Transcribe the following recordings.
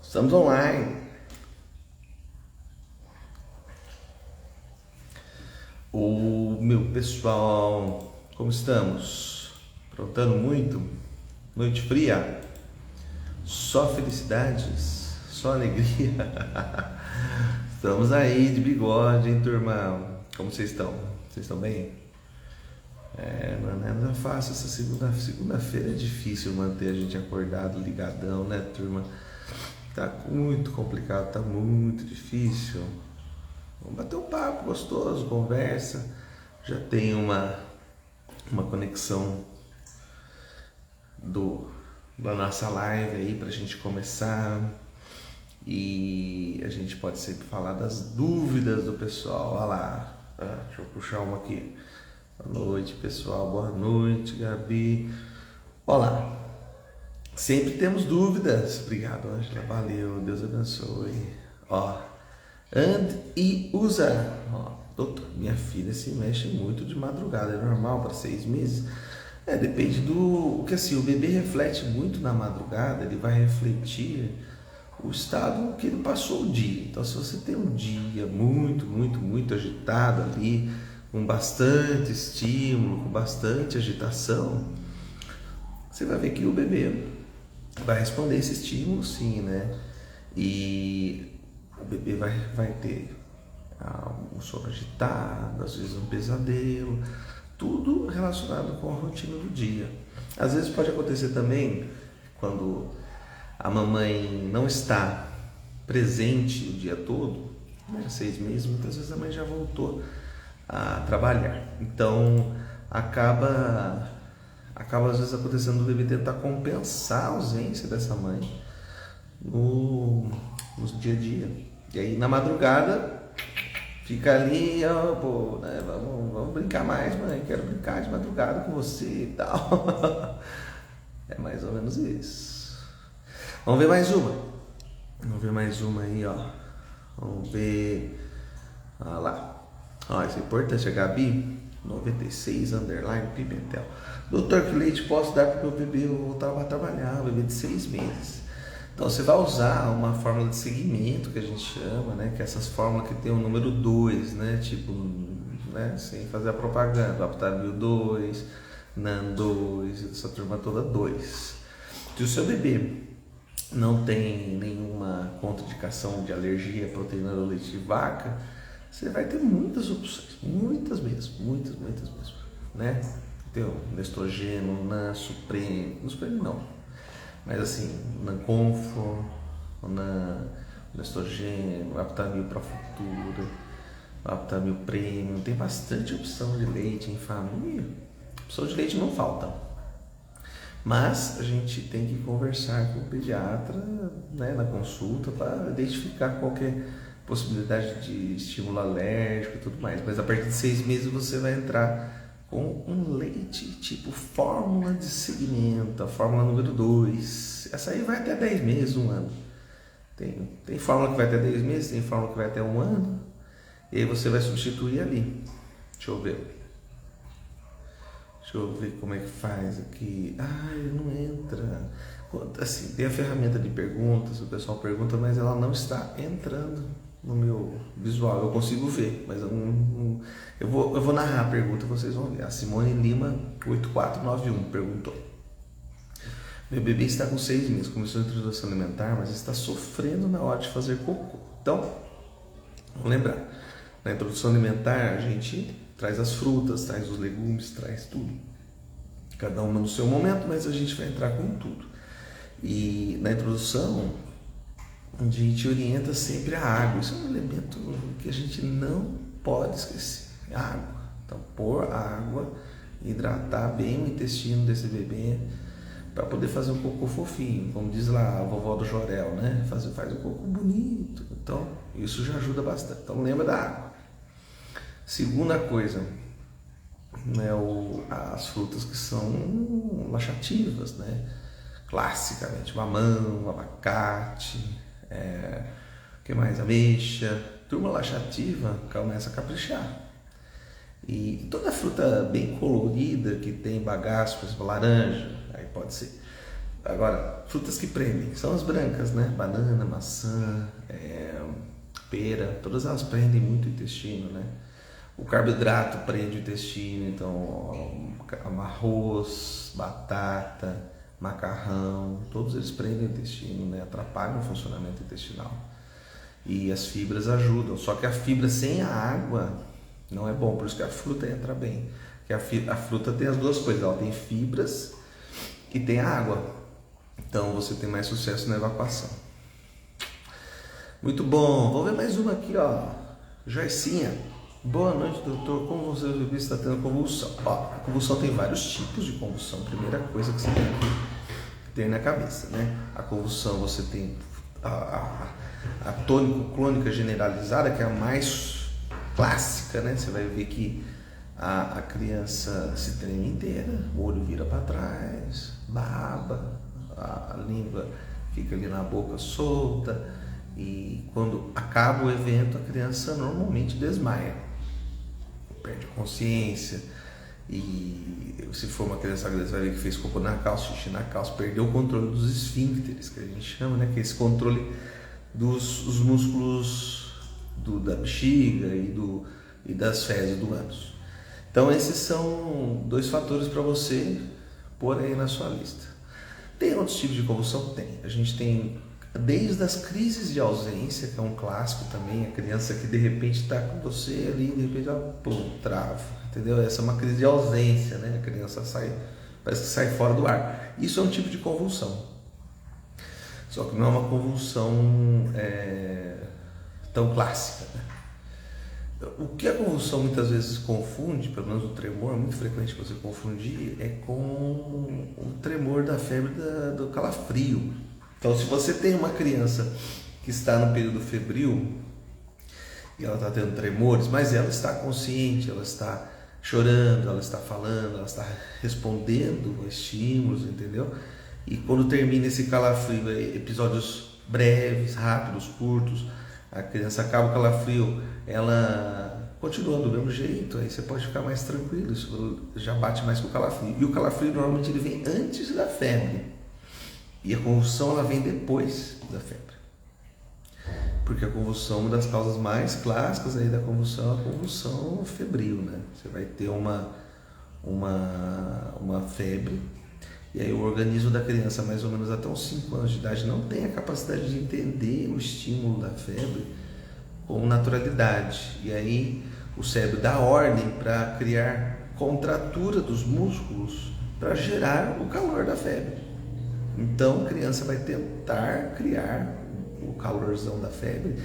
Estamos online. O meu pessoal, como estamos? Aprontando muito? Noite fria? Só felicidades? Só alegria? Estamos aí de bigode, hein, turma? Como vocês estão? Vocês estão bem? Não é nada fácil essa segunda-feira, é difícil manter a gente acordado, ligadão, né, turma? Tá muito complicado, tá muito difícil. Vamos bater um papo gostoso, conversa. Já tem uma conexão da nossa live aí pra gente começar. E a gente pode sempre falar das dúvidas do pessoal. Olha lá, deixa eu puxar uma aqui. Boa noite, pessoal. Boa noite, Gabi. Olá. Sempre temos dúvidas. Obrigado, Ângela. Valeu. Deus abençoe. Ande e usa. Doutor, minha filha se mexe muito de madrugada. É normal para 6 meses? Depende do... Porque assim, o bebê reflete muito na madrugada. Ele vai refletir o estado que ele passou o dia. Então, se você tem um dia muito agitado ali, com bastante estímulo, com bastante agitação, você vai ver que o bebê vai responder esse estímulo sim, né? E o bebê vai ter um sono agitado, às vezes um pesadelo, tudo relacionado com a rotina do dia. Às vezes pode acontecer também quando a mamãe não está presente o dia todo, né? 6 meses, muitas vezes a mãe já voltou a trabalhar. Então acaba às vezes acontecendo o bebê tentar compensar a ausência dessa mãe no dia a dia. E aí na madrugada fica ali, né, vamos brincar mais, mãe, quero brincar de madrugada com você e tal. É mais ou menos isso. Vamos ver mais uma aí, ó. Vamos ver. Olha lá. Isso é importante, a Gabi 96 _Pimentel. Doutor, que leite posso dar para o meu bebê? Eu voltava a trabalhar, um bebê de 6 meses. Então você vai usar uma fórmula de seguimento que a gente chama, né? Que é essas fórmulas que tem o número 2, né? Tipo, né? Sem fazer a propaganda, Aptamil 2, NAN 2, essa turma toda 2. Se o seu bebê não tem nenhuma contraindicação de alergia à proteína do leite de vaca, você vai ter muitas opções, muitas mesmo, né? Tem o Nestrogeno, NAN, Supreme não, mas assim, NAN Comfort, NAN, Nestrogeno, Aptamil para Futura, Aptamil Premium, tem bastante opção de leite em família. Opção de leite não falta, mas a gente tem que conversar com o pediatra, né, na consulta para identificar qualquer possibilidade de estímulo alérgico e tudo mais. Mas a partir de 6 meses você vai entrar com um leite tipo fórmula de segmento, a fórmula número 2. Essa aí vai até 10 meses, 1 ano. Tem fórmula que vai até 10 meses, tem fórmula que vai até 1 ano. E aí você vai substituir ali. Deixa eu ver como é que faz aqui. Ele não entra. Assim, tem a ferramenta de perguntas, o pessoal pergunta, mas ela não está entrando no meu visual. Eu consigo ver, mas eu vou narrar a pergunta, vocês vão ver. A Simone Lima 8491 perguntou: meu bebê está com 6 meses, começou a introdução alimentar, mas está sofrendo na hora de fazer cocô. Então, vamos lembrar, na introdução alimentar a gente traz as frutas, traz os legumes, traz tudo, cada uma no seu momento, mas a gente vai entrar com tudo. E na introdução a gente orienta sempre a água. Isso é um elemento que a gente não pode esquecer, a água. Então, pôr água, hidratar bem o intestino desse bebê para poder fazer um cocô fofinho, como diz lá a vovó do Jorel, né? Faz um cocô bonito. Então, isso já ajuda bastante. Então, lembra da água. Segunda coisa, né, as frutas que são laxativas, né? Classicamente, mamão, abacate, que mais? Ameixa. Turma laxativa começa a caprichar. E toda fruta bem colorida que tem bagaço, por exemplo, laranja, aí pode ser. Agora, frutas que prendem são as brancas, né? Banana, maçã, pera, todas elas prendem muito o intestino, né? O carboidrato prende o intestino, então arroz, batata, macarrão, todos eles prendem o intestino, né? Atrapalham o funcionamento intestinal. E as fibras ajudam, só que a fibra sem a água não é bom, por isso que a fruta entra bem. Porque a fruta tem as duas coisas, ela tem fibras e tem a água. Então você tem mais sucesso na evacuação. Muito bom, vamos ver mais uma aqui, ó. Joicinha. Boa noite, doutor. Como você viu, está tendo convulsão? Ó, a convulsão tem vários tipos de convulsão. Primeira coisa que você tem que ter na cabeça, né? A convulsão, você tem a tônico-clônica generalizada, que é a mais clássica, né? Você vai ver que a criança se treme inteira, o olho vira para trás, baba, a língua fica ali na boca solta, e quando acaba o evento a criança normalmente desmaia, perde a consciência, e se for uma criança grande você vai ver que fez cocô na calça, xixi na calça, perdeu o controle dos esfíncteres, que a gente chama, né? Que é esse controle dos músculos da bexiga e das fezes do ânus. Então esses são dois fatores para você pôr aí na sua lista. Tem outros tipos de convulsão? Tem. A gente tem desde as crises de ausência, que é um clássico também, a criança que de repente está com você ali, de repente ela pum, trava, entendeu? Essa é uma crise de ausência, né? A criança parece que sai fora do ar. Isso é um tipo de convulsão. Só que não é uma convulsão tão clássica, né? O que a convulsão muitas vezes confunde, pelo menos o tremor, é muito frequente você confundir, é com o tremor da febre do calafrio. Então, se você tem uma criança que está no período febril e ela está tendo tremores, mas ela está consciente, ela está chorando, ela está falando, ela está respondendo a estímulos, entendeu? E quando termina esse calafrio, episódios breves, rápidos, curtos, a criança acaba o calafrio, ela continua do mesmo jeito, aí você pode ficar mais tranquilo, isso já bate mais com o calafrio. E o calafrio normalmente ele vem antes da febre, e a convulsão ela vem depois da febre. Porque a convulsão, uma das causas mais clássicas aí da convulsão é a convulsão febril, né? Você vai ter uma febre, e aí o organismo da criança, mais ou menos até uns 5 anos de idade, não tem a capacidade de entender o estímulo da febre com naturalidade. E aí o cérebro dá ordem para criar contratura dos músculos para gerar o calor da febre. Então a criança vai tentar criar o calorzão da febre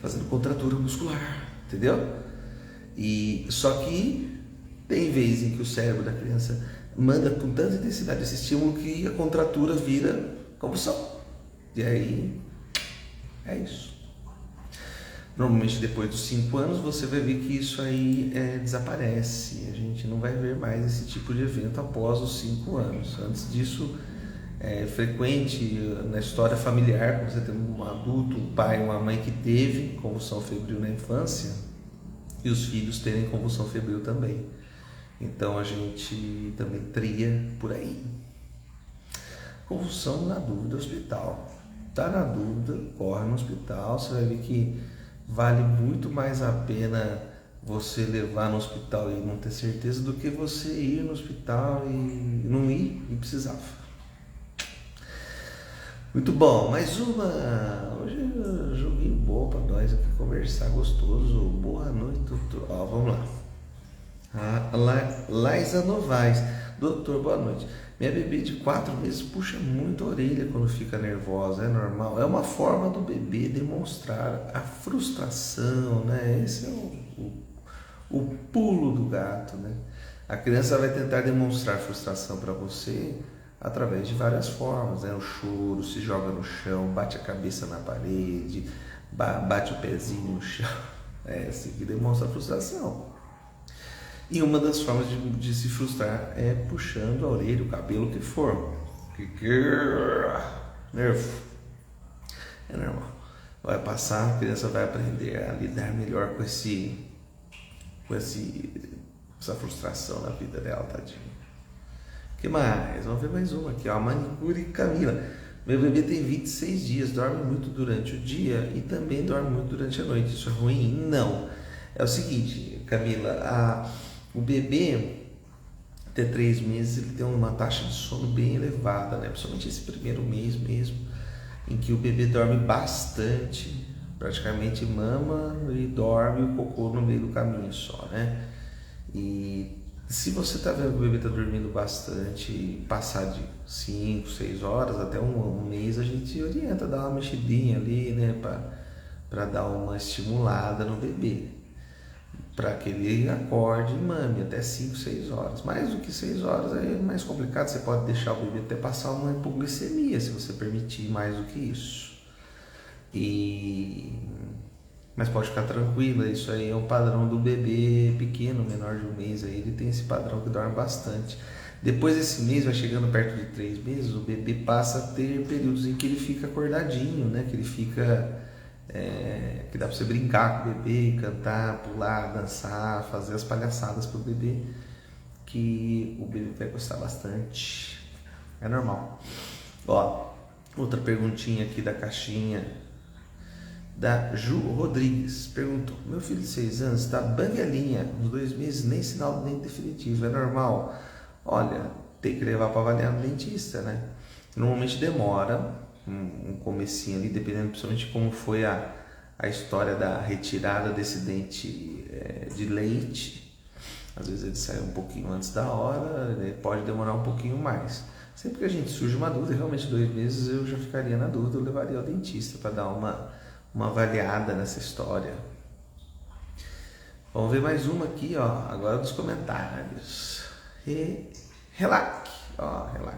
fazendo contratura muscular, entendeu? E só que tem vezes em que o cérebro da criança manda com tanta intensidade esse estímulo que a contratura vira convulsão. E aí é isso. Normalmente depois dos 5 anos você vai ver que isso aí desaparece. A gente não vai ver mais esse tipo de evento após os 5 anos. Antes disso é frequente na história familiar, quando você tem um adulto, um pai, uma mãe que teve convulsão febril na infância e os filhos terem convulsão febril também. Então a gente também tria por aí. Convulsão, na dúvida, hospital. Tá na dúvida, corre no hospital, você vai ver que vale muito mais a pena você levar no hospital e não ter certeza do que você ir no hospital e não ir e precisava. Muito bom, mais uma. Hoje é joguinho bom para nós aqui conversar, gostoso. Boa noite, doutor. Ó, vamos lá. Laisa Novaes. Doutor, boa noite. Minha bebê de 4 meses puxa muito a orelha quando fica nervosa, é normal? É uma forma do bebê demonstrar a frustração, né? Esse é o pulo do gato, né? A criança vai tentar demonstrar frustração para você através de várias formas, né? O choro, se joga no chão, bate a cabeça na parede, bate o pezinho no chão. É assim que demonstra a frustração. E uma das formas de se frustrar é puxando a orelha, o cabelo, o que for. Nervo. É normal. Vai passar, a criança vai aprender a lidar melhor com essa frustração na vida dela, tadinho. que mais? Vamos ver mais uma aqui, ó. Manicure Camila. Meu bebê tem 26 dias, dorme muito durante o dia e também dorme muito durante a noite. Isso é ruim? Não. É o seguinte, Camila, o bebê até 3 meses ele tem uma taxa de sono bem elevada, né? Principalmente esse primeiro mês mesmo, em que o bebê dorme bastante, praticamente mama e dorme o cocô no meio do caminho só, né? E se você está vendo que o bebê está dormindo bastante, passar de 5, 6 horas até um mês, a gente orienta a dar uma mexidinha ali, né? Para dar uma estimulada no bebê, para que ele acorde e mame até 5, 6 horas. Mais do que 6 horas é mais complicado, você pode deixar o bebê até passar uma hipoglicemia, se você permitir mais do que isso. Mas pode ficar tranquila, isso aí é o padrão do bebê pequeno, menor de um mês, aí ele tem esse padrão que dorme bastante. Depois desse mês, vai chegando perto de 3 meses, o bebê passa a ter períodos em que ele fica acordadinho, né? Que ele fica... que dá para você brincar com o bebê, cantar, pular, dançar, fazer as palhaçadas pro bebê, que o bebê vai gostar bastante. É normal. Ó, outra perguntinha aqui da caixinha da Ju Rodrigues. Perguntou: meu filho de 6 anos está banguelinha, uns 2 meses, nem sinal do dente definitivo, é normal? Olha, tem que levar para avaliar no dentista, né? Normalmente demora um comecinho ali, dependendo principalmente de como foi a história da retirada desse dente de leite. Às vezes ele sai um pouquinho antes da hora, pode demorar um pouquinho mais. Sempre que a gente surge uma dúvida, realmente 2 meses eu já ficaria na dúvida, eu levaria ao dentista para dar uma avaliada nessa história. Vamos ver mais uma aqui, ó, agora dos comentários. Relax, ó, relax.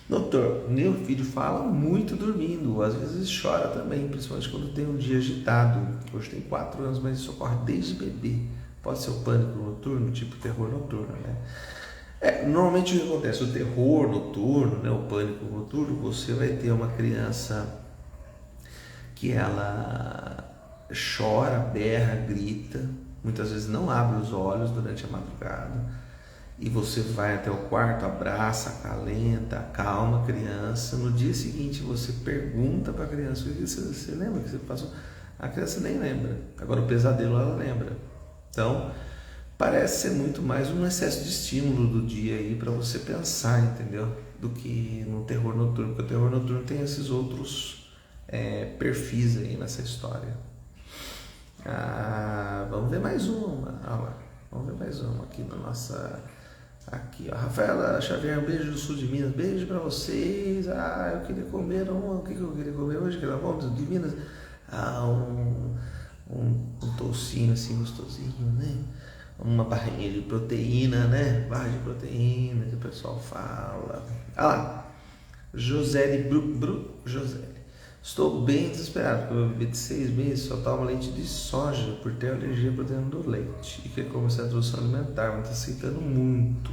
Doutor, meu filho fala muito dormindo, às vezes chora também, principalmente quando tem um dia agitado. Hoje tem 4 anos, mas isso ocorre desde bebê. Pode ser o pânico noturno, tipo terror noturno, né? Normalmente o que acontece? O terror noturno, né, o pânico noturno, você vai ter uma criança que ela chora, berra, grita, muitas vezes não abre os olhos durante a madrugada. E você vai até o quarto, abraça, acalenta, acalma a criança. No dia seguinte você pergunta para a criança: você lembra que você passou? A criança nem lembra. Agora o pesadelo ela lembra. Então parece ser muito mais um excesso de estímulo do dia aí para você pensar, entendeu? Do que no terror noturno, porque o terror noturno tem esses outros perfis aí nessa história. Vamos ver mais uma. Vamos ver mais uma aqui na nossa... Aqui, ó, Rafaela Xavier, um beijo do sul de Minas, beijo pra vocês. Eu queria comer o que eu queria comer hoje, que era bom de Minas. Um toucinho assim gostosinho, né? Uma barrinha de proteína, né? Barra de proteína que o pessoal fala. José José. Estou bem desesperado, porque o meu bebê de 6 meses só toma leite de soja por ter alergia à proteína do leite e quer começar a introdução alimentar, mas está aceitando muito.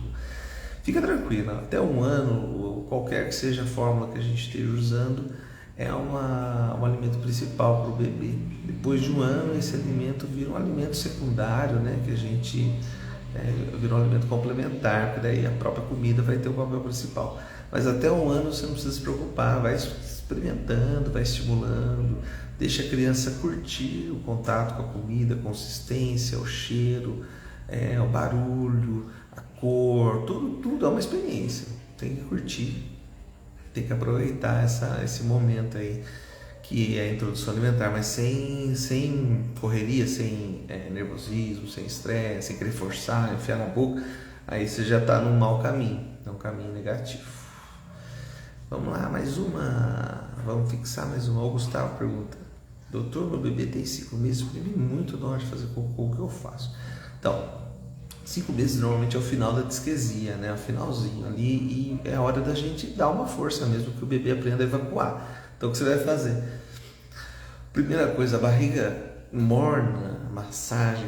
Fica tranquilo, até 1 ano, qualquer que seja a fórmula que a gente esteja usando, é um alimento principal para o bebê. Depois de 1 ano, esse alimento vira um alimento secundário, né, que a gente vira um alimento complementar, porque daí a própria comida vai ter o papel principal. Mas até 1 ano você não precisa se preocupar, vai experimentando, vai estimulando, deixa a criança curtir o contato com a comida, a consistência, o cheiro, o barulho, a cor, tudo é uma experiência, tem que curtir, tem que aproveitar esse momento aí que é a introdução alimentar, mas sem correria, sem nervosismo, sem estresse, sem querer forçar, enfiar na boca, aí você já está num mau caminho, é um caminho negativo. Vamos lá, mais uma. Vamos fixar mais uma. O Gustavo pergunta: doutor, meu bebê tem 5 meses, exprime muito na hora de fazer cocô, o que eu faço? Então, 5 meses normalmente é o final da disquesia, né? O finalzinho ali, e é a hora da gente dar uma força mesmo, que o bebê aprenda a evacuar. Então, o que você vai fazer? Primeira coisa, a barriga morna, massagem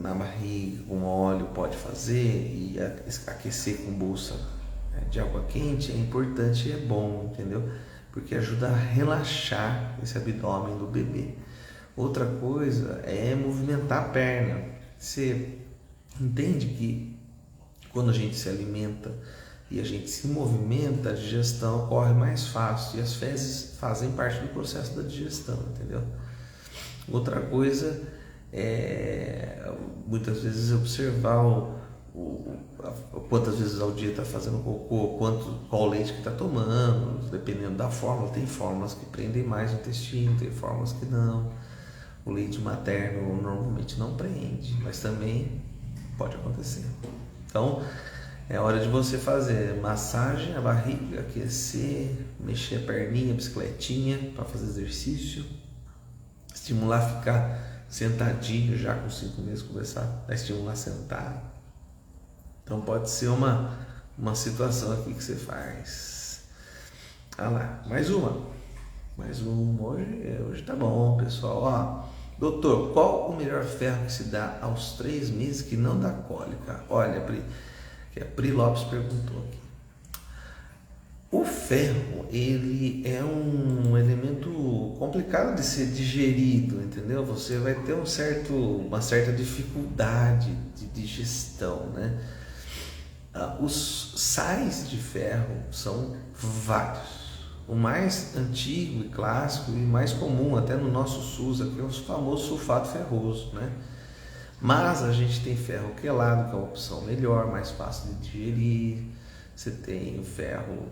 na barriga com óleo pode fazer, e aquecer com bolsa de água quente é importante e é bom, entendeu? Porque ajuda a relaxar esse abdômen do bebê. Outra coisa é movimentar a perna. Você entende que quando a gente se alimenta e a gente se movimenta, a digestão ocorre mais fácil e as fezes fazem parte do processo da digestão, entendeu? Outra coisa é muitas vezes observar quantas vezes ao dia está fazendo cocô, qual leite que está tomando, dependendo da fórmula. Tem fórmulas que prendem mais o intestino, tem fórmulas que não. O leite materno normalmente não prende, mas também pode acontecer. Então é hora de você fazer massagem à barriga, aquecer, mexer a perninha, bicicletinha para fazer exercício, estimular a ficar sentadinho já com 5 meses, começar a estimular a sentar. Então pode ser uma situação aqui que você faz. Ah lá, mais uma. Hoje tá bom, pessoal. Ó, doutor, qual o melhor ferro que se dá aos 3 meses que não dá cólica? Olha, que a Pri Lopes perguntou aqui. O ferro, ele é um elemento complicado de ser digerido, entendeu? Você vai ter uma certa dificuldade de digestão, né? Os sais de ferro são vários. O mais antigo e clássico e mais comum até no nosso SUS aqui é o famoso sulfato ferroso, né? Mas a gente tem ferro quelado, que é uma opção melhor, mais fácil de digerir. Você tem o ferro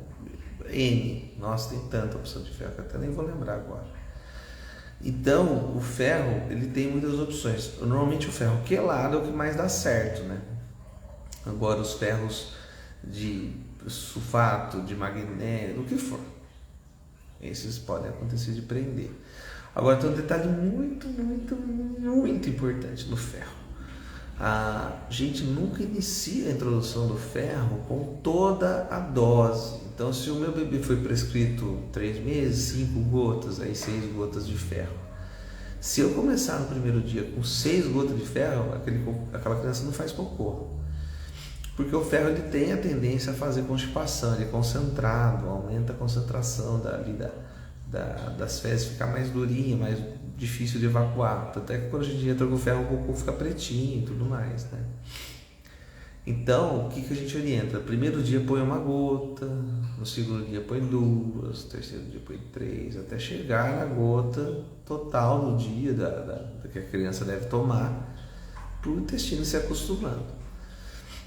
N, nossa, tem tanta opção de ferro que eu até nem vou lembrar agora. Então, o ferro, ele tem muitas opções. Normalmente o ferro quelado é o que mais dá certo, né? Agora os ferros de sulfato, de magnésio, o que for, esses podem acontecer de prender. Agora tem um detalhe muito importante no ferro. A gente nunca inicia a introdução do ferro com toda a dose. Então, se o meu bebê foi prescrito 3 meses, 5 gotas, aí 6 gotas de ferro. Se eu começar no primeiro dia com 6 gotas de ferro, aquela criança não faz cocô. Porque o ferro ele tem a tendência a fazer constipação, ele é concentrado, aumenta a concentração das fezes, ficar mais durinha, mais difícil de evacuar. Até que quando a gente entra com o ferro, o cocô fica pretinho e tudo mais, né? Então, o que a gente orienta? No primeiro dia põe 1 gota, no segundo dia põe 2, no terceiro dia põe 3, até chegar na gota total do dia que a criança deve tomar, para o intestino se acostumando.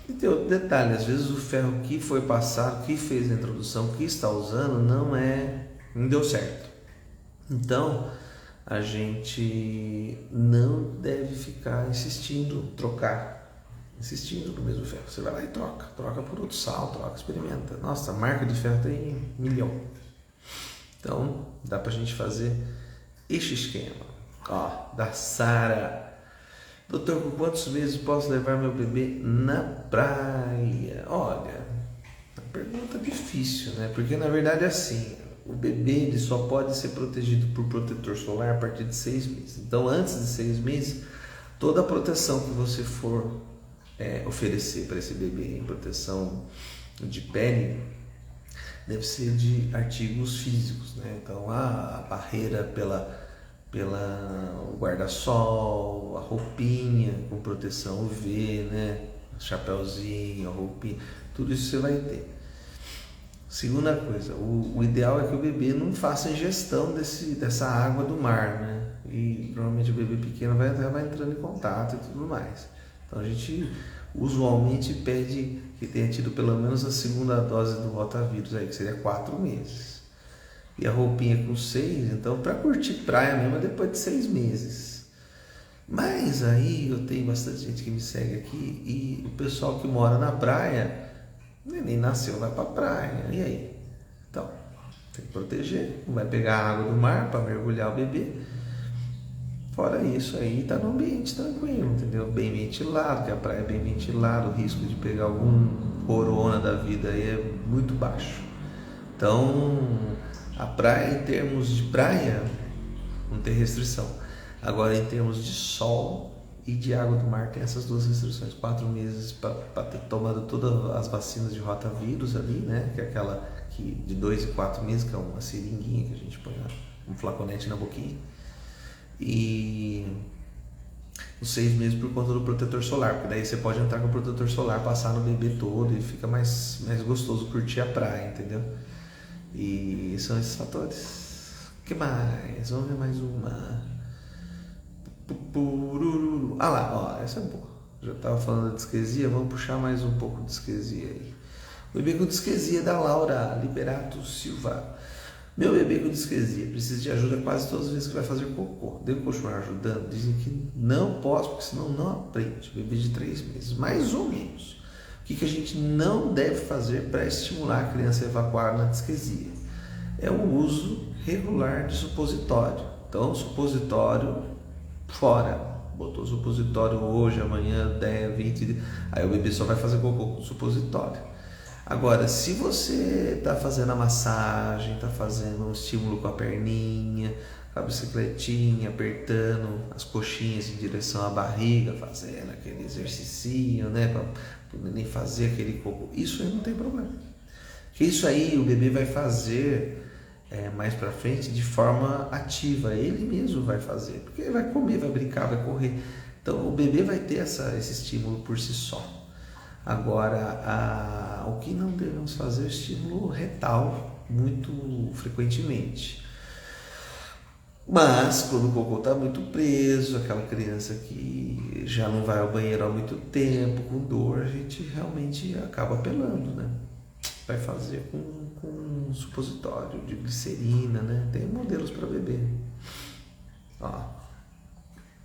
E tem outro detalhe, às vezes o ferro que foi passado, que fez a introdução, que está usando, não deu certo. Então, a gente não deve ficar insistindo no mesmo ferro. Você vai lá e troca por outro sal, experimenta. Nossa, a marca de ferro tem 1 milhão. Então, dá pra gente fazer este esquema. Ó, da Sara. Doutor, com quantos meses posso levar meu bebê na praia? Olha, uma pergunta difícil, né? Porque na verdade é assim, o bebê ele só pode ser protegido por protetor solar a partir de 6 meses. Então, antes de 6 meses, toda a proteção que você for oferecer para esse bebê, em proteção de pele, deve ser de artigos físicos, né? Então, a barreira o guarda-sol, a roupinha com proteção UV, né? O chapéuzinho, a roupinha, tudo isso você vai ter. Segunda coisa, o ideal é que o bebê não faça ingestão dessa água do mar, né? E normalmente o bebê pequeno vai entrando em contato e tudo mais. Então a gente usualmente pede que tenha tido pelo menos a segunda dose do rotavírus aí, que seria 4 meses. E a roupinha com 6, então para curtir praia mesmo é depois de 6 meses. Mas aí eu tenho bastante gente que me segue aqui e o pessoal que mora na praia, nem nasceu, vai pra praia, e aí? Então, tem que proteger, não vai pegar a água do mar para mergulhar o bebê. Fora isso aí, tá num ambiente tranquilo, entendeu? Bem ventilado, que a praia é bem ventilada, o risco de pegar algum corona da vida aí é muito baixo. Então, a praia, em termos de praia, não tem restrição. Agora, em termos de sol e de água do mar, tem essas 2 restrições. 4 meses para ter tomado todas as vacinas de rotavírus ali, né? Que é aquela de 2 e 4 meses, que é uma seringuinha que a gente põe um flaconete na boquinha. E os 6 meses por conta do protetor solar, porque daí você pode entrar com o protetor solar, passar no bebê todo e fica mais gostoso curtir a praia, entendeu? E são esses fatores. O que mais? Vamos ver mais uma. Ah lá, ó, essa é boa. Já estava falando da disquesia, vamos puxar mais um pouco de disquesia aí. O bebê com disquesia da Laura Liberato Silva. Meu bebê com disquesia precisa de ajuda quase todas as vezes que vai fazer cocô. Devo continuar ajudando? Dizem que não posso, porque senão não aprende. Bebê de 3 meses, mais ou menos. O que a gente não deve fazer para estimular a criança a evacuar na disquesia? É o uso regular de supositório. Então, supositório fora. Botou supositório hoje, amanhã, 10, 20. Aí o bebê só vai fazer cocô com supositório. Agora, se você está fazendo a massagem, está fazendo um estímulo com a perninha, com a bicicletinha, apertando as coxinhas em direção à barriga, fazendo aquele exercicinho, né, para nem fazer aquele cocô, isso aí não tem problema. Porque isso aí o bebê vai fazer mais para frente de forma ativa, ele mesmo vai fazer, porque ele vai comer, vai brincar, vai correr. Então o bebê vai ter esse estímulo por si só. Agora, o que não devemos fazer é o estímulo retal muito frequentemente. Mas quando o cocô está muito preso, aquela criança que já não vai ao banheiro há muito tempo, com dor, a gente realmente acaba apelando, né? Vai fazer com supositório de glicerina, né? Tem modelos para bebê. Ó,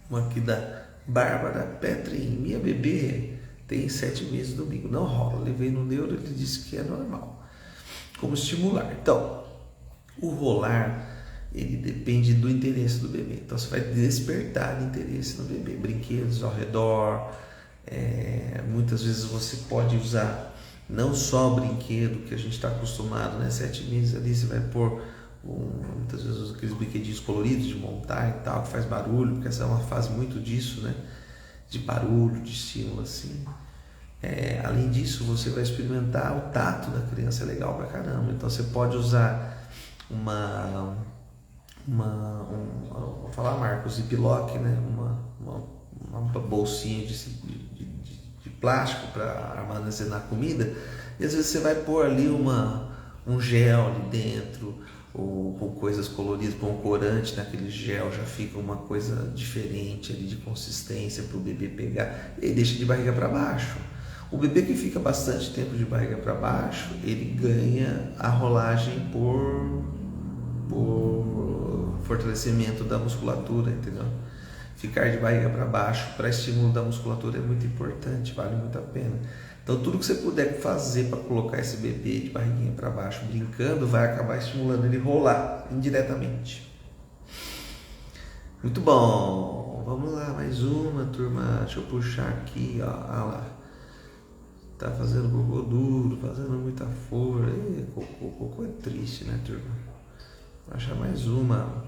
uma aqui da Bárbara Petrin. Minha bebê tem 7 meses domingo, não rola. Levei no neuro, ele disse que é normal. Como estimular? Então, o rolar, ele depende do interesse do bebê. Então, você vai despertar interesse no bebê. Brinquedos ao redor. Muitas vezes você pode usar não só o brinquedo que a gente está acostumado, né? 7 meses ali você vai pôr muitas vezes aqueles brinquedinhos coloridos de montar e tal, que faz barulho, porque essa é uma fase muito disso, né? De barulho, de estímulo assim. Além disso, você vai experimentar o tato da criança, é legal pra caramba. Então você pode usar vou falar a marca, o Ziploc, né? Uma bolsinha de plástico para armazenar comida, e às vezes você vai pôr ali um gel ali dentro, ou com coisas coloridas, com um corante naquele gel, já fica uma coisa diferente ali de consistência para o bebê pegar, e deixa de barriga para baixo. O bebê que fica bastante tempo de barriga para baixo, ele ganha a rolagem por fortalecimento da musculatura, entendeu? Ficar de barriga para baixo para estímulo da musculatura é muito importante, vale muito a pena. Então tudo que você puder fazer para colocar esse bebê de barriguinha para baixo brincando vai acabar estimulando ele rolar indiretamente. Muito bom, vamos lá, mais uma, turma. Deixa eu puxar aqui, ó. Ah lá, tá fazendo cocô duro, fazendo muita força. Cocô é triste, né, turma? Vou achar mais uma.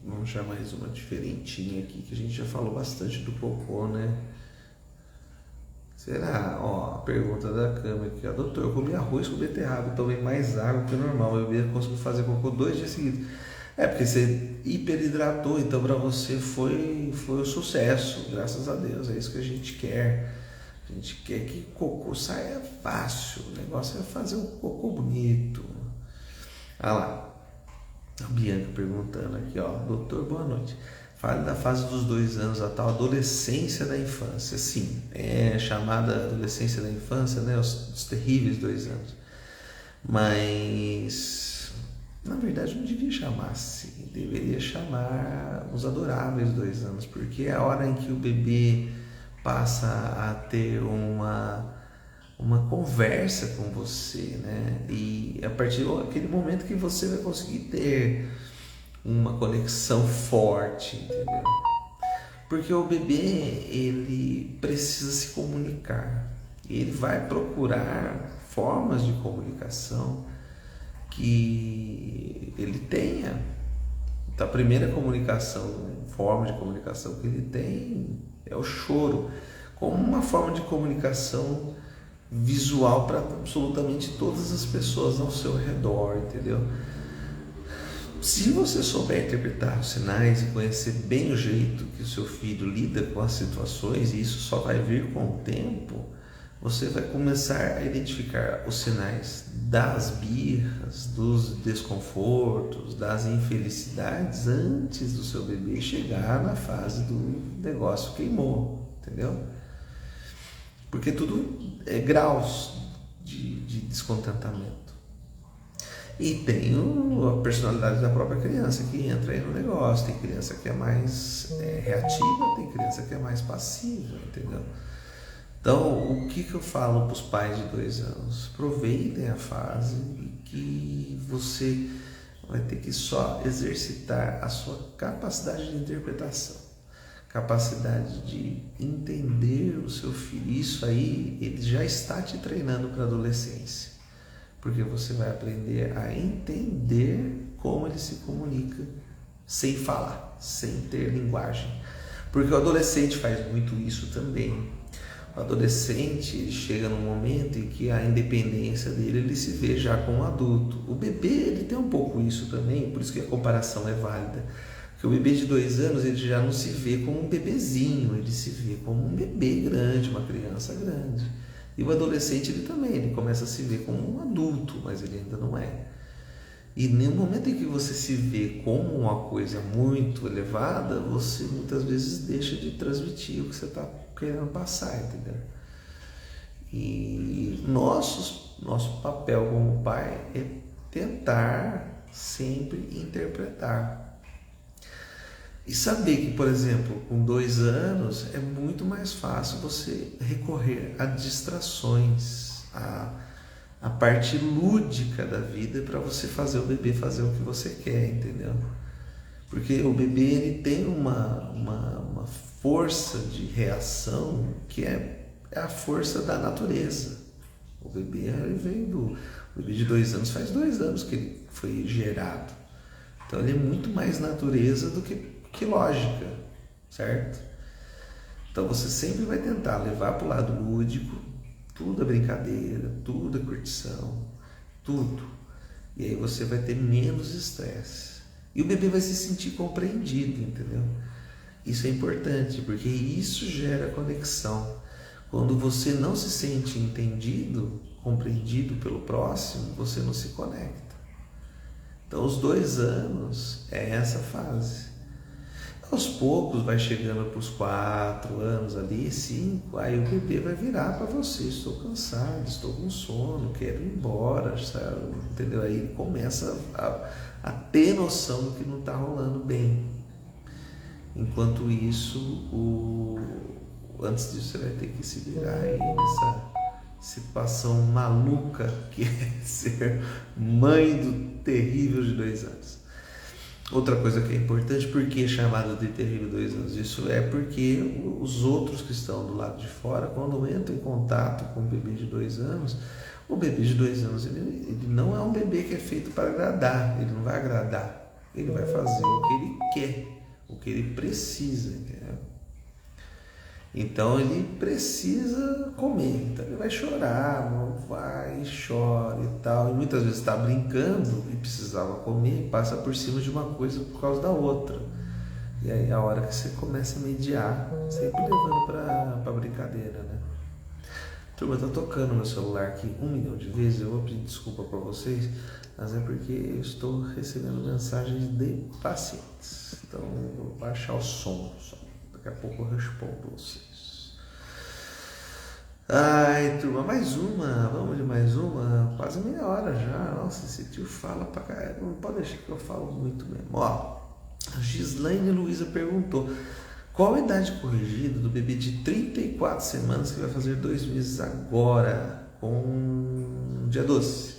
Vamos achar mais uma diferentinha aqui, que a gente já falou bastante do cocô, né? Será? Ó, a pergunta da cama aqui, ó. Doutor, eu comi arroz com beterraba e tomei mais água que o normal. Meu bebê conseguiu fazer cocô 2 dias seguidos. Porque você hiperidratou, então para você foi um sucesso, graças a Deus. É isso que a gente quer. A gente quer que o cocô saia fácil. O negócio é fazer um cocô bonito. Olha lá. A Bianca perguntando aqui, ó. Doutor, boa noite. Fale da fase dos 2 anos, a tal adolescência da infância. Sim, é chamada adolescência da infância, né? Os terríveis 2 anos. Mas, na verdade, não devia chamar assim. Deveria chamar os adoráveis 2 anos, porque é a hora em que o bebê passa a ter uma conversa com você, né? E a partir daquele momento que você vai conseguir ter uma conexão forte, entendeu? Porque o bebê, ele precisa se comunicar. Ele vai procurar formas de comunicação que ele tenha. Então, a primeira forma de comunicação que ele tem é o choro, como uma forma de comunicação visual para absolutamente todas as pessoas ao seu redor, entendeu? Se você souber interpretar os sinais e conhecer bem o jeito que o seu filho lida com as situações, e isso só vai vir com o tempo, você vai começar a identificar os sinais das birras, dos desconfortos, das infelicidades antes do seu bebê chegar na fase do negócio queimou, entendeu? Porque tudo é graus de descontentamento. E tem a personalidade da própria criança que entra aí no negócio. Tem criança que é mais reativa, tem criança que é mais passiva, entendeu? Então, o que eu falo para os pais de 2 anos? Aproveitem a fase e que você vai ter que só exercitar a sua capacidade de interpretação, capacidade de entender o seu filho. Isso aí, ele já está te treinando para a adolescência, porque você vai aprender a entender como ele se comunica sem falar, sem ter linguagem. Porque o adolescente faz muito isso também. O adolescente chega num momento em que a independência dele, ele se vê já como um adulto. O bebê, ele tem um pouco isso também, por isso que a comparação é válida. Porque o bebê de 2 anos, ele já não se vê como um bebezinho, ele se vê como um bebê grande, uma criança grande. E o adolescente, ele também, ele começa a se ver como um adulto, mas ele ainda não é. E no momento em que você se vê como uma coisa muito elevada, você muitas vezes deixa de transmitir o que você está querendo passar, entendeu? E nosso papel como pai é tentar sempre interpretar. E saber que, por exemplo, com 2 anos é muito mais fácil você recorrer a distrações, a parte lúdica da vida para você fazer o bebê fazer o que você quer, entendeu? Porque o bebê, ele tem uma força de reação que é a força da natureza. O bebê, ele veio o bebê de 2 anos, faz 2 anos que ele foi gerado. Então ele é muito mais natureza do que lógica, certo? Então você sempre vai tentar levar para o lado lúdico, tudo é brincadeira, tudo é curtição, tudo. E aí você vai ter menos estresse. E o bebê vai se sentir compreendido, entendeu? Isso é importante, porque isso gera conexão. Quando você não se sente entendido, compreendido pelo próximo, você não se conecta. Então os 2 anos é essa fase. Aos poucos vai chegando para os 4 anos ali, 5, aí o bebê vai virar para você: estou cansado, estou com sono, quero ir embora, sabe? Entendeu? Aí ele começa a ter noção do que não está rolando bem. Enquanto isso, antes disso você vai ter que se virar aí nessa situação maluca que é ser mãe do terrível de 2 anos. Outra coisa que é importante, por que é chamado de terrível 2 anos? Isso é porque os outros que estão do lado de fora, quando entram em contato com o bebê de 2 anos, o bebê de 2 anos, ele não é um bebê que é feito para agradar, ele não vai agradar, ele vai fazer o que ele quer, o que ele precisa, entendeu? Então ele precisa comer, então ele vai chorar, vai, chora e tal, e muitas vezes está brincando e precisava comer e passa por cima de uma coisa por causa da outra. E aí a hora que você começa a mediar, sempre levando para brincadeira, né? Turma, tá tocando meu celular aqui 1 milhão de vezes, eu vou pedir desculpa para vocês, mas é porque eu estou recebendo mensagens de pacientes, então eu vou baixar o som. Daqui a pouco eu respondo vocês. Ai, turma, mais uma. Vamos de mais uma. Quase meia hora já. Nossa, esse tio fala pra caralho. Não pode deixar que eu falo muito mesmo. Ó, a Gislaine Luiza perguntou: qual a idade corrigida do bebê de 34 semanas que vai fazer 2 meses agora, com dia 12?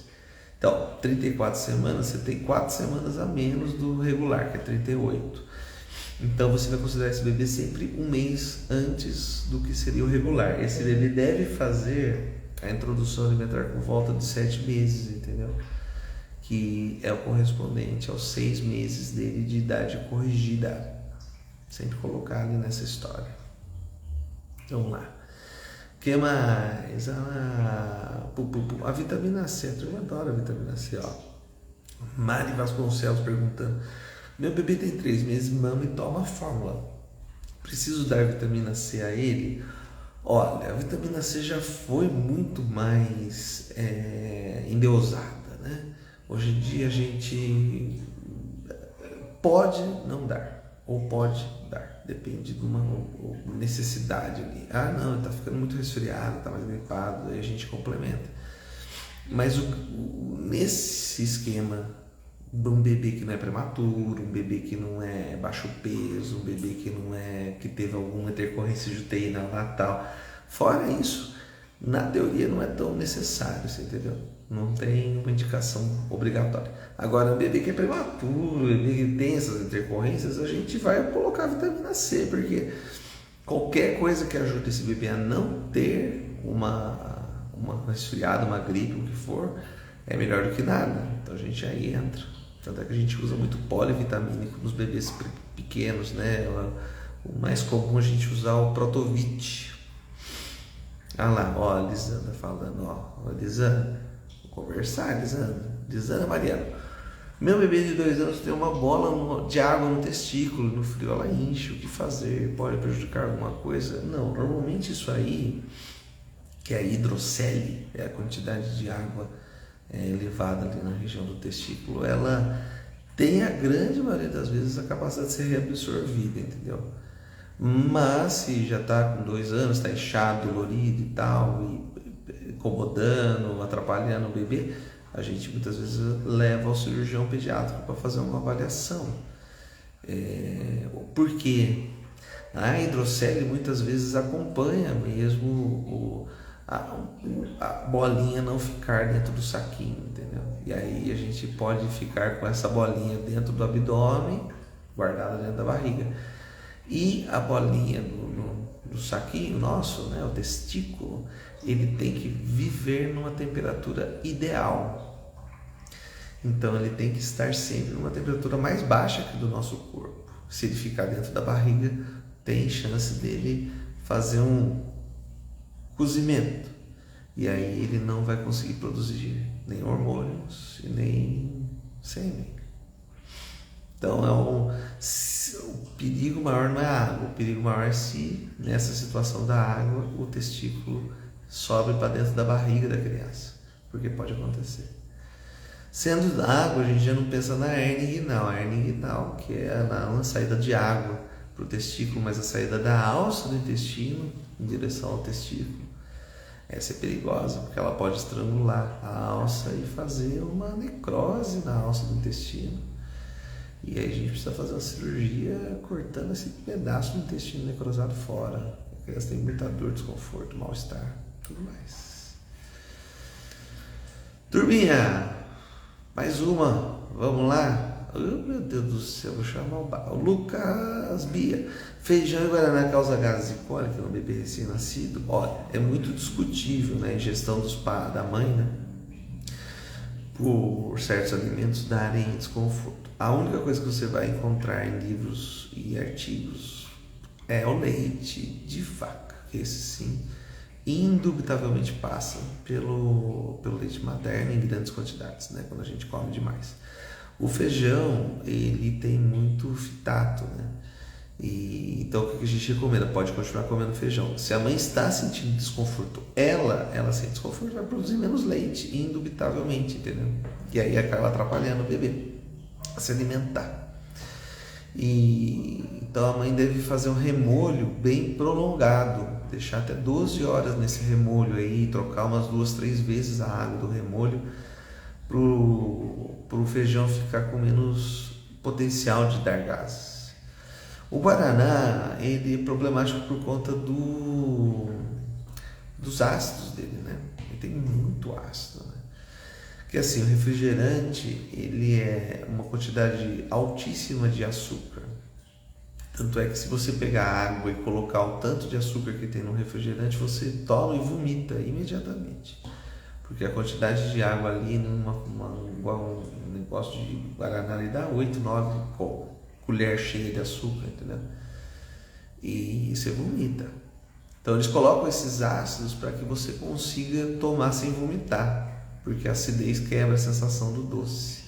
Então, 34 semanas, você tem 4 semanas a menos do regular, que é 38. Então você vai considerar esse bebê sempre 1 mês antes do que seria o regular. Esse bebê deve fazer a introdução alimentar com volta de 7 meses, entendeu? Que é o correspondente aos 6 meses dele de idade corrigida. Sempre colocar ali nessa história. Vamos lá. O que mais? A vitamina C. Eu adoro a vitamina C, ó. Mari Vasconcelos perguntando: meu bebê tem 3 meses, mama e toma fórmula. Preciso dar vitamina C a ele? Olha, a vitamina C já foi muito mais endeusada, né? Hoje em dia a gente pode não dar, ou pode dar, depende de uma necessidade ali. Ah, não, ele tá ficando muito resfriado, tá mais gripado, aí a gente complementa. Mas nesse esquema de um bebê que não é prematuro, um bebê que não é baixo peso, um bebê que teve alguma intercorrência de UTI na Natal, fora isso, na teoria não é tão necessário, você entendeu? Não tem uma indicação obrigatória. Agora, um bebê que é prematuro, um bebê que tem essas intercorrências, a gente vai colocar vitamina C, porque qualquer coisa que ajude esse bebê a não ter uma resfriada, uma gripe, o que for, é melhor do que nada. Então a gente aí entra. Tanto é que a gente usa muito polivitamínico nos bebês pequenos, né? O mais comum a gente usar o Protovit. Ah lá, ó, a Lisandra falando, ó, Lisandra, vou conversar, Lisandra Mariano. Meu bebê de 2 anos tem uma bola de água no testículo, no frio ela enche, o que fazer? Pode prejudicar alguma coisa? Não, normalmente isso aí, que é a hidrocele, é a quantidade de água elevada ali na região do testículo, ela tem a grande maioria das vezes a capacidade de ser reabsorvida, entendeu? Mas se já está com 2 anos, está inchado, dolorido e tal, e incomodando, atrapalhando o bebê, a gente muitas vezes leva ao cirurgião pediátrico para fazer uma avaliação. Por quê? A hidrocele muitas vezes acompanha mesmo a bolinha não ficar dentro do saquinho, entendeu? E aí a gente pode ficar com essa bolinha dentro do abdômen, guardada dentro da barriga. E a bolinha do saquinho nosso, né, o testículo, ele tem que viver numa temperatura ideal. Então ele tem que estar sempre numa temperatura mais baixa que do nosso corpo. Se ele ficar dentro da barriga, tem chance dele fazer um cozimento. E aí ele não vai conseguir produzir nem hormônios e nem sêmen. Então o perigo maior não é a água, o perigo maior é se nessa situação da água o testículo sobe para dentro da barriga da criança, porque pode acontecer. Sendo da água, a gente já não pensa na hernia inguinal. A hernia inguinal, que é uma saída de água para o testículo, mas a saída da alça do intestino em direção ao testículo. Essa é perigosa, porque ela pode estrangular a alça e fazer uma necrose na alça do intestino. E aí a gente precisa fazer uma cirurgia cortando esse pedaço do intestino necrosado fora. A criança tem muita dor, desconforto, mal-estar, tudo mais. Turminha, mais uma, vamos lá. Oh, meu Deus do céu, vou chamar o Lucas Bia. Feijão e guaraná causa gases e cólica no bebê recém-nascido? Olha, é muito discutível, né, a ingestão da mãe, né, por certos alimentos darem desconforto. A única coisa que você vai encontrar em livros e artigos é o leite de vaca, que esse sim, indubitavelmente passa pelo leite materno em grandes quantidades, né, quando a gente come demais. O feijão, ele tem muito fitato, né? Então o que a gente recomenda? Pode continuar comendo feijão. Se a mãe está sentindo desconforto, ela sente desconforto, vai produzir menos leite, indubitavelmente, entendeu? E aí acaba atrapalhando o bebê a se alimentar. Então a mãe deve fazer um remolho bem prolongado, deixar até 12 horas nesse remolho aí, trocar umas 2, 3 vezes a água do remolho para o feijão ficar com menos potencial de dar gases. O guaraná, ele é problemático por conta dos ácidos dele, né? Ele tem muito ácido, né? Porque assim, o refrigerante, ele é uma quantidade altíssima de açúcar. Tanto é que se você pegar água e colocar o tanto de açúcar que tem no refrigerante, você toma e vomita imediatamente. Porque a quantidade de água ali, um negócio de guaraná ali dá 8, 9 colher cheia de açúcar, entendeu? E você vomita. Então eles colocam esses ácidos para que você consiga tomar sem vomitar, porque a acidez quebra a sensação do doce.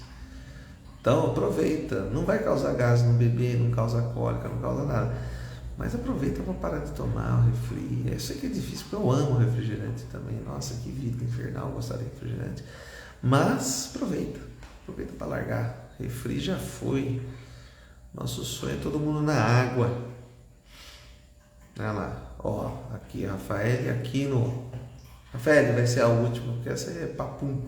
Então aproveita, não vai causar gases no bebê, não causa cólica, não causa nada. Mas aproveita para parar de tomar o refri. Eu sei que é difícil, porque eu amo refrigerante também. Nossa, que vida infernal gostar de refrigerante. Mas aproveita para largar. Refri já foi. Nosso sonho é todo mundo na água. Olha lá, ó, aqui Rafael, aqui no... Rafael, vai ser a última, porque essa é papum.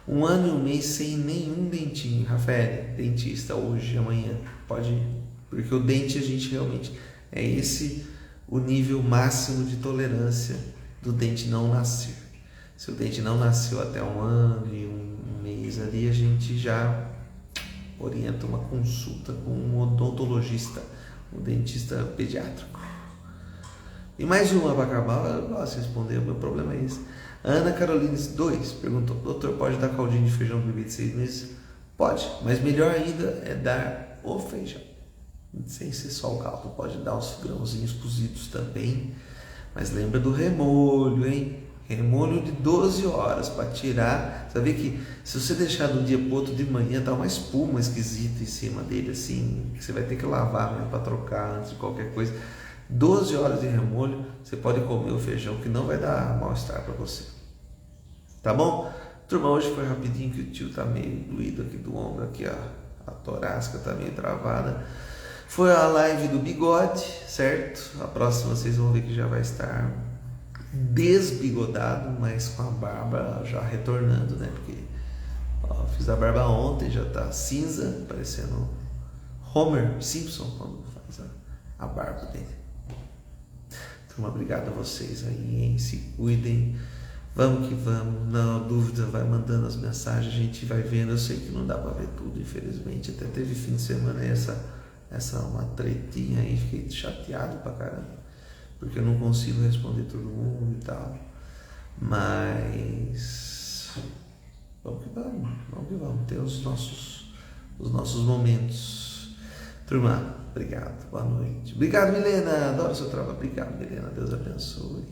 1 ano e 1 mês sem nenhum dentinho. Rafael, dentista hoje, amanhã, pode ir. Porque o dente a gente realmente... É esse o nível máximo de tolerância do dente não nascer. Se o dente não nasceu até 1 ano e 1 mês ali, a gente já orienta uma consulta com um odontologista, um dentista pediátrico. E mais uma para acabar, eu gosto de responder, o meu problema é esse. Ana Carolina 2 perguntou: doutor, pode dar caldinho de feijão para bebê de 6 meses? Pode, mas melhor ainda é dar o feijão. Sem ser só o caldo, pode dar os grãozinhos cozidos também, mas lembra do remolho, hein? Remolho de 12 horas para tirar. Você vê que se você deixar de um dia para outro de manhã, tá uma espuma esquisita em cima dele, assim, que você vai ter que lavar mesmo para trocar antes de qualquer coisa. 12 horas de remolho, você pode comer o feijão que não vai dar mal-estar para você. Tá bom? Turma, hoje foi rapidinho que o tio tá meio doído aqui do ombro, aqui a torácica tá meio travada. Foi a live do bigode, certo? A próxima vocês vão ver que já vai estar desbigodado, mas com a barba já retornando, né? Porque ó, fiz a barba ontem, já tá cinza, parecendo Homer Simpson quando faz a barba dele. Turma, obrigado a vocês aí, hein? Se cuidem. Vamos que vamos, na dúvida vai mandando as mensagens, a gente vai vendo. Eu sei que não dá para ver tudo, infelizmente. Até teve fim de semana essa uma tretinha aí, fiquei chateado pra caramba, porque eu não consigo responder todo mundo e tal, mas vamos que vamos ter os nossos momentos. Turma, obrigado, boa noite. Obrigado, Milena, adoro seu trabalho. Obrigado, Milena, Deus abençoe.